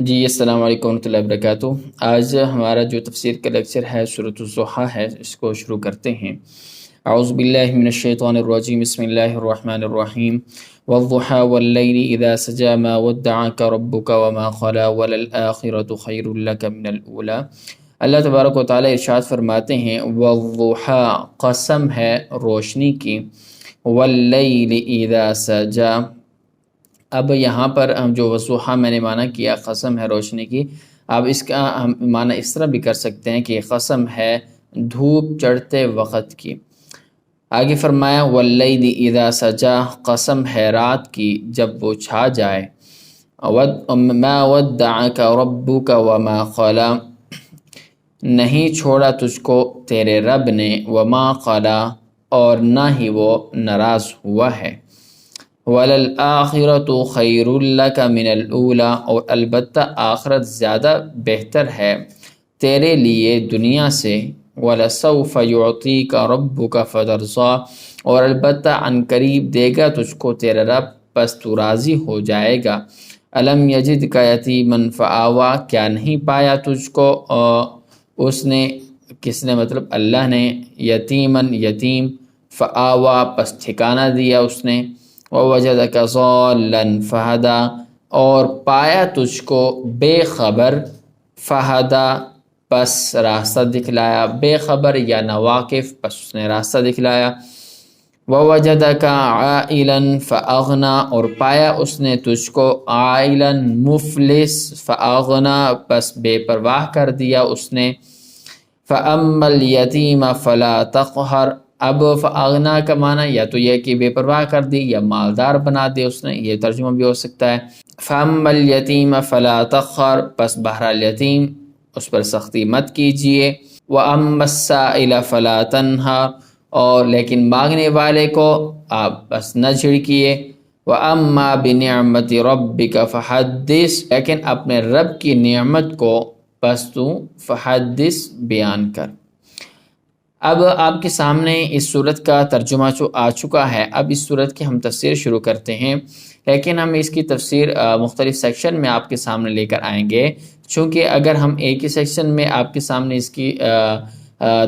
جی السلام علیکم ورحمۃ اللہ وبرکاتہ۔ آج ہمارا جو تفسیر کا لیکچر ہے سورۃ الضحیٰ ہے، اس کو شروع کرتے ہیں۔ اعوذ باللہ من الشیطان الرجیم، بسم اللہ الرحمن الرحیم۔ والضحیٰ واللیل اذا سجی ما ودعک ربک وما قلی وللآخرۃ خیر لک من الاولی۔ اللہ تبارک و تعالیٰ ارشاد فرماتے ہیں والضحیٰ، قسم ہے روشنی کی، واللیل اذا سجی۔ اب یہاں پر ہم جو والضحیٰ میں نے معنی کیا قسم ہے روشنی کی، اب اس کا ہم معنی اس طرح بھی کر سکتے ہیں کہ قسم ہے دھوپ چڑھتے وقت کی۔ آگے فرمایا واللیل اذا سجی، قسم ہے رات کی جب وہ چھا جائے۔ ما ودعک ربک وما قلی، نہیں چھوڑا تجھ کو تیرے رب نے، وما قلی، اور نہ ہی وہ ناراض ہوا ہے۔ وَلَلْآخِرَةُ خَيْرٌ لَكَ مِنَ الْأُولَىٰ، اور البتہ آخرت زیادہ بہتر ہے تیرے لیے دنیا سے۔ وَلَسَوْفَ يُعْطِيكَ رَبُّكَ فَتَرْضَىٰ، اور البتہ عن قریب دے گا تجھ کو تیرا رب، پس تو راضی ہو جائے گا۔ أَلَمْ يَجِدْكَ يَتِيمًا فَآوَىٰ، کیا نہیں پایا تجھ کو اس نے، کس نے مطلب اللہ نے، یتیمن یتیم، فآویٰ پس ٹھکانہ دیا اس نے، ووجدک ضالا فہدا، اور پایا تجھ کو بے خبر، فہدا پس راستہ دکھلایا، بے خبر یا ناواقف پس اس نے راستہ دکھلایا۔ ووجدک عائلا فاغنا، اور پایا اس نے تجھ کو عائلا مفلس، فاغنا پس بے پرواہ کر دیا اس نے۔ فاما الیتیم فلا تقہر، اب فاغنا کا معنی یا تو یہ کہ بے پرواہ کر دی یا مالدار بنا دے اس نے، یہ ترجمہ بھی ہو سکتا ہے۔ فاما الیتیم فلا تقہر، پس بہرحال یتیم اس پر سختی مت کیجیے۔ واما السائل فلا تنہر، اور لیکن مانگنے والے کو آپ بس نہ جھڑکیے۔ واما بنعمت ربک فحدث، لیکن اپنے رب کی نعمت کو پس تو فحدث بیان کر۔ اب آپ کے سامنے اس صورت کا ترجمہ آ چکا ہے، اب اس صورت کی ہم تفسیر شروع کرتے ہیں، لیکن ہم اس کی تفسیر مختلف سیکشن میں آپ کے سامنے لے کر آئیں گے، چونکہ اگر ہم ایک ہی سیکشن میں آپ کے سامنے اس کی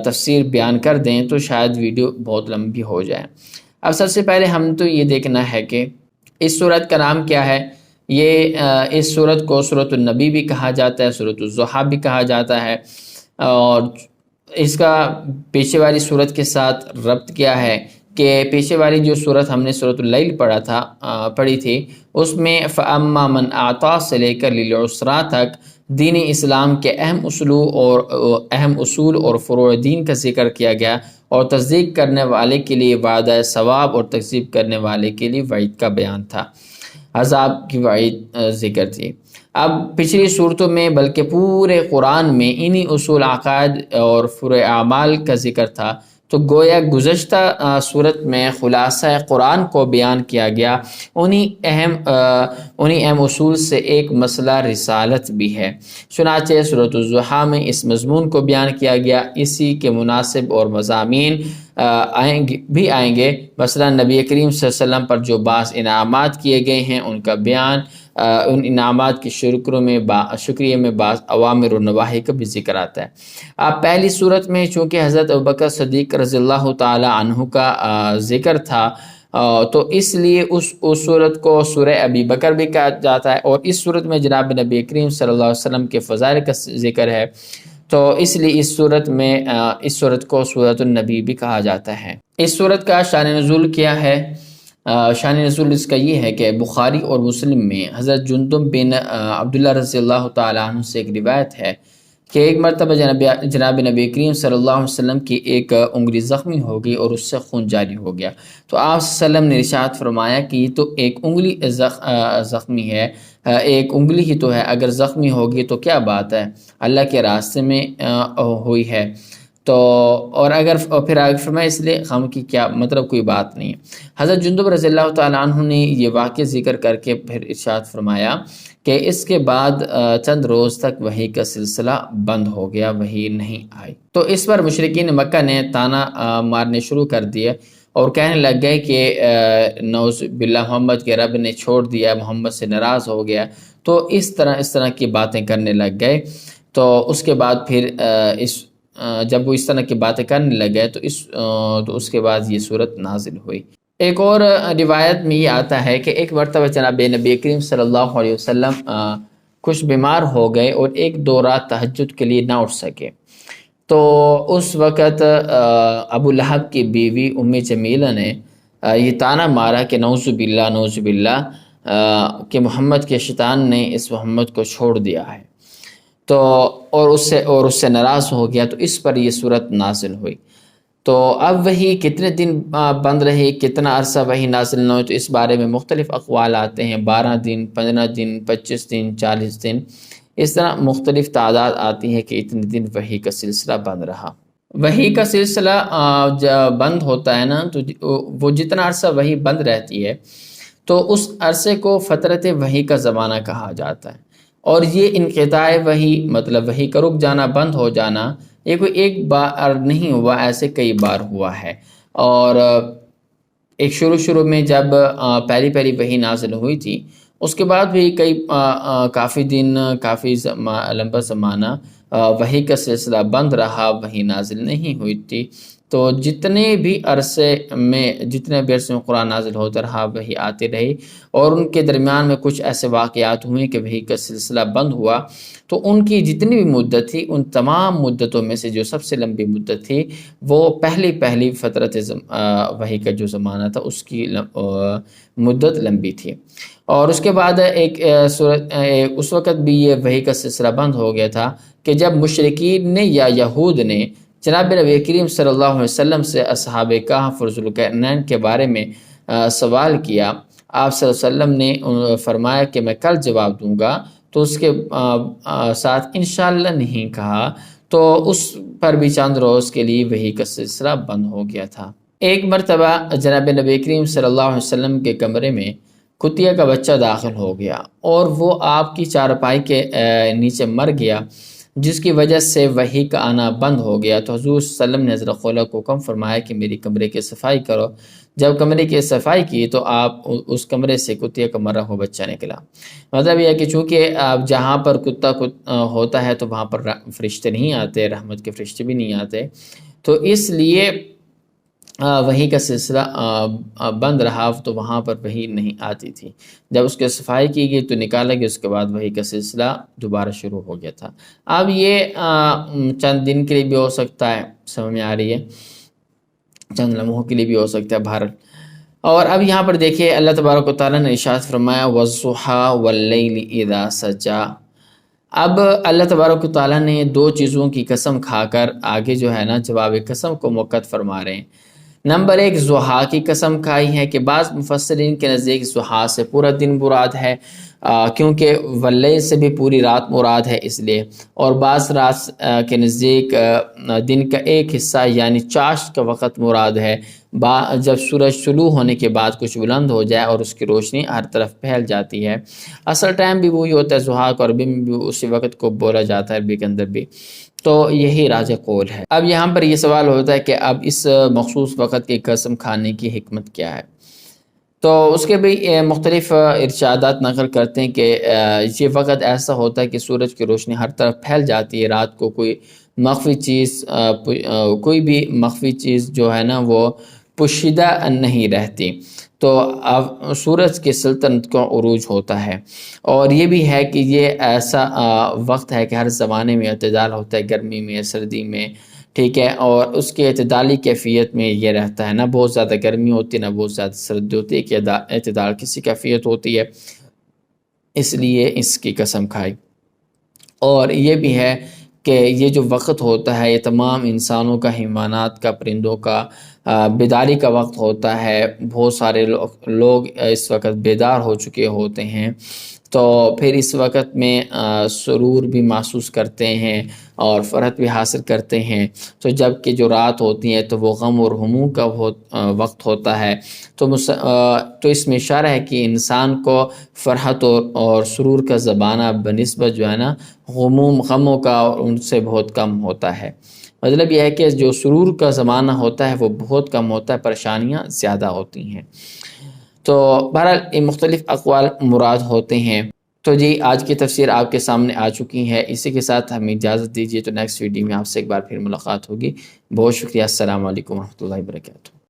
تفسیر بیان کر دیں تو شاید ویڈیو بہت لمبی ہو جائے۔ اب سب سے پہلے ہم تو یہ دیکھنا ہے کہ اس صورت کا نام کیا ہے۔ یہ اس صورت کو سورۃ النبی بھی کہا جاتا ہے، سورۃ الضحیٰ بھی کہا جاتا ہے، اور اس کا پیچھے والی صورت کے ساتھ ربط کیا ہے کہ پیچھے والی جو صورت ہم نے سورۃ اللیل پڑھی تھی، اس میں فَأَمَّا مَنْ أَعْطَىٰ سے لے کر لِلْعُسْرَىٰ تک دین اسلام کے اہم اصول اور فروع دین کا ذکر کیا گیا، اور تصدیق کرنے والے کے لیے وعدہ ثواب اور تکذیب کرنے والے کے لیے وعید کا بیان تھا، عذاب کی وعید ذکر تھی۔ اب پچھلی صورتوں میں بلکہ پورے قرآن میں انہی اصول عقائد اور فروع اعمال کا ذکر تھا، تو گویا گزشتہ صورت میں خلاصہ قرآن کو بیان کیا گیا۔ انہی اہم اصول سے ایک مسئلہ رسالت بھی ہے، چنانچہ سورۃ الضحیٰ میں اس مضمون کو بیان کیا گیا۔ اسی کے مناسب اور مضامین آئیں گے، مثلا نبی کریم صلی اللہ علیہ وسلم پر جو بعض انعامات کیے گئے ہیں ان کا بیان، ان انعامات کے شکریہ میں بعض اوامر و نواہی کا بھی ذکر آتا ہے۔ اب پہلی صورت میں چونکہ حضرت ابوبکر صدیق رضی اللہ تعالی عنہ کا ذکر تھا، تو اس لیے اس صورت کو سورہ ابی بکر بھی کہا جاتا ہے، اور اس صورت میں جناب نبی کریم صلی اللہ علیہ وسلم کے فضائل کا ذکر ہے، تو اس لیے اس صورت کو سورۃ النبی بھی کہا جاتا ہے۔ اس صورت کا شان نزول کیا ہے؟ شان نزول اس کا یہ ہے کہ بخاری اور مسلم میں حضرت جندب بن عبداللہ رضی اللہ تعالیٰ عنہ سے ایک روایت ہے کہ ایک مرتبہ جناب نبی کریم صلی اللہ علیہ وسلم کی ایک انگلی زخمی ہو گئی اور اس سے خون جاری ہو گیا، تو آپ صلی اللہ علیہ وسلم نے ارشاد فرمایا کہ یہ تو ایک انگلی زخمی ہے، ایک انگلی ہی تو ہے، اگر زخمی ہوگی تو کیا بات ہے، اللہ کے راستے میں ہوئی ہے، تو اور اگر پھر آگے فرمایا اس لیے غم کی کیا مطلب، کوئی بات نہیں ہے۔ حضرت جندب رضی اللہ تعالیٰ عنہ نے یہ واقعہ ذکر کر کے پھر ارشاد فرمایا کہ اس کے بعد چند روز تک وحی کا سلسلہ بند ہو گیا، وحی نہیں آئی، تو اس پر مشرکین مکہ نے طعنہ مارنے شروع کر دیے، اور کہنے لگ گئے کہ نعوذ باللہ محمد کے رب نے چھوڑ دیا، محمد سے ناراض ہو گیا۔ تو اس طرح کی باتیں کرنے لگ گئے۔ تو اس کے بعد پھر جب وہ اس طرح کی باتیں کرنے لگ گئے تو اس کے بعد یہ صورت نازل ہوئی۔ ایک اور روایت میں یہ آتا ہے کہ ایک مرتبہ جناب نبی کریم صلی اللہ علیہ وسلم کچھ بیمار ہو گئے اور ایک دو رات تہجد کے لیے نہ اٹھ سکے۔ تو اس وقت ابو لہب کی بیوی ام جمیلہ نے یہ طعنہ مارا کہ نعوذ باللہ کہ محمد کے شیطان نے اس محمد کو چھوڑ دیا ہے، تو اور اس سے ناراض ہو گیا، تو اس پر یہ صورت نازل ہوئی۔ تو اب وہی کتنے دن بند رہی، کتنا عرصہ وہی نازل نہ ہوئی، تو اس بارے میں مختلف اقوال آتے ہیں، 12 دن، 15 دن، 25 دن، 40 دن، اس طرح مختلف تعداد آتی ہے کہ اتنے دن وحی کا سلسلہ بند رہا۔ وحی کا سلسلہ بند ہوتا ہے نا، تو وہ جتنا عرصہ وحی بند رہتی ہے تو اس عرصے کو فترت وحی کا زمانہ کہا جاتا ہے۔ اور یہ انقطاع وحی مطلب وحی کا رک جانا، بند ہو جانا، یہ کوئی ایک بار نہیں ہوا، ایسے کئی بار ہوا ہے۔ اور ایک شروع میں جب پہلی وحی نازل ہوئی تھی، اس کے بعد بھی کافی دن، کافی لمبا زمانہ وحی کا سلسلہ بند رہا، وحی نازل نہیں ہوئی تھی۔ تو جتنے بھی عرصے میں قرآن نازل ہوتا رہا، وحی آتی رہی، اور ان کے درمیان میں کچھ ایسے واقعات ہوئے کہ وحی کا سلسلہ بند ہوا، تو ان کی جتنی بھی مدت تھی، ان تمام مدتوں میں سے جو سب سے لمبی مدت تھی وہ پہلی فترت وحی کا جو زمانہ تھا اس کی مدت لمبی تھی۔ اور اس کے بعد اس وقت بھی یہ وحی کا سلسلہ بند ہو گیا تھا کہ جب مشرکین نے یا یہود نے جناب نبی کریم صلی اللہ علیہ وسلم سے اصحاب کہف اور ذوالقرنین کے بارے میں سوال کیا، آپ صلی اللہ علیہ وسلم نے فرمایا کہ میں کل جواب دوں گا، تو اس کے ساتھ انشاءاللہ نہیں کہا، تو اس پر بھی چند روز کے لیے وحی کا سلسلہ بند ہو گیا تھا۔ ایک مرتبہ جناب نبی کریم صلی اللہ علیہ وسلم کے کمرے میں کتیا کا بچہ داخل ہو گیا اور وہ آپ کی چارپائی کے نیچے مر گیا، جس کی وجہ سے وحی کا آنا بند ہو گیا۔ تو حضور صلی اللہ علیہ وسلم نے حضرت خولہ کو حکم فرمایا کہ میری کمرے کی صفائی کرو۔ جب کمرے کی صفائی کی تو آپ اس کمرے سے کتیا کا مرا ہوا بچہ نکلا۔ مطلب یہ ہے کہ چونکہ جہاں پر کتا ہوتا ہے تو وہاں پر فرشتے نہیں آتے، رحمت کے فرشتے بھی نہیں آتے، تو اس لیے وحی کا سلسلہ بند رہا، تو وہاں پر وحی نہیں آتی تھی۔ جب اس کی صفائی کی گئی تو نکالا گیا، اس کے بعد وحی کا سلسلہ دوبارہ شروع ہو گیا تھا۔ اب یہ چند دن کے لیے بھی ہو سکتا ہے، سمجھ میں آ رہی ہے، چند لمحوں کے لیے بھی ہو سکتا ہے بہرحال۔ اور اب یہاں پر دیکھیے اللہ تبارک و تعالیٰ نے ارشاد فرمایا وَالضُّحَىٰ وَاللَّيْلِ إِذَا سَجَىٰ۔ اب اللہ تبارک و تعالیٰ نے دو چیزوں کی قسم کھا کر آگے جو ہے نا جواب قسم کو مؤکد فرما رہے ہیں۔ نمبر 1 ضحیٰ کی قسم کھائی ہے کہ بعض مفسرین کے نزدیک ضحیٰ سے پورا دن مراد ہے، کیونکہ واللیل سے بھی پوری رات مراد ہے اس لیے، اور بعض رات کے نزدیک دن کا ایک حصہ یعنی چاشت کا وقت مراد ہے، جب سورج طلوع ہونے کے بعد کچھ بلند ہو جائے اور اس کی روشنی ہر طرف پھیل جاتی ہے۔ اصل ٹائم بھی وہی ہوتا ہے، ضحیٰ کو عربی میں بھی اسی وقت کو بولا جاتا ہے، عربی کے اندر بھی، تو یہی راجح قول ہے۔ اب یہاں پر یہ سوال ہوتا ہے کہ اب اس مخصوص وقت کی قسم کھانے کی حکمت کیا ہے؟ تو اس کے بھی مختلف ارشادات نقل کرتے ہیں کہ یہ وقت ایسا ہوتا ہے کہ سورج کی روشنی ہر طرف پھیل جاتی ہے، رات کو کوئی بھی مخفی چیز جو ہے نا وہ پوشیدہ نہیں رہتی، تو اب سورج کی سلطنت کا عروج ہوتا ہے۔ اور یہ بھی ہے کہ یہ ایسا وقت ہے کہ ہر زمانے میں اعتدال ہوتا ہے، گرمی میں، سردی میں، ٹھیک ہے، اور اس کے اعتدالی کیفیت میں یہ رہتا ہے، نہ بہت زیادہ گرمی ہوتی ہے نہ بہت زیادہ سردی ہوتی ہے، کہ اعتدال کسی کیفیت ہوتی ہے، اس لیے اس کی قسم کھائی۔ اور یہ بھی ہے کہ یہ جو وقت ہوتا ہے یہ تمام انسانوں کا، حیوانات کا، پرندوں کا بیداری کا وقت ہوتا ہے۔ بہت سارے لوگ اس وقت بیدار ہو چکے ہوتے ہیں، تو پھر اس وقت میں سرور بھی محسوس کرتے ہیں اور فرحت بھی حاصل کرتے ہیں۔ تو جب کہ جو رات ہوتی ہے تو وہ غم اور ہموم کا وقت ہوتا ہے، تو اس میں اشارہ ہے کہ انسان کو فرحت اور سرور کا زمانہ بنسبت جو ہے نا غموں کا ان سے بہت کم ہوتا ہے۔ مطلب یہ ہے کہ جو سرور کا زمانہ ہوتا ہے وہ بہت کم ہوتا ہے، پریشانیاں زیادہ ہوتی ہیں۔ تو بہرحال مختلف اقوال مراد ہوتے ہیں۔ تو جی آج کی تفسیر آپ کے سامنے آ چکی ہے، اسی کے ساتھ ہمیں اجازت دیجیے، تو نیکسٹ ویڈیو میں آپ سے ایک بار پھر ملاقات ہوگی۔ بہت شکریہ، السلام علیکم ورحمۃ اللہ وبرکاتہ۔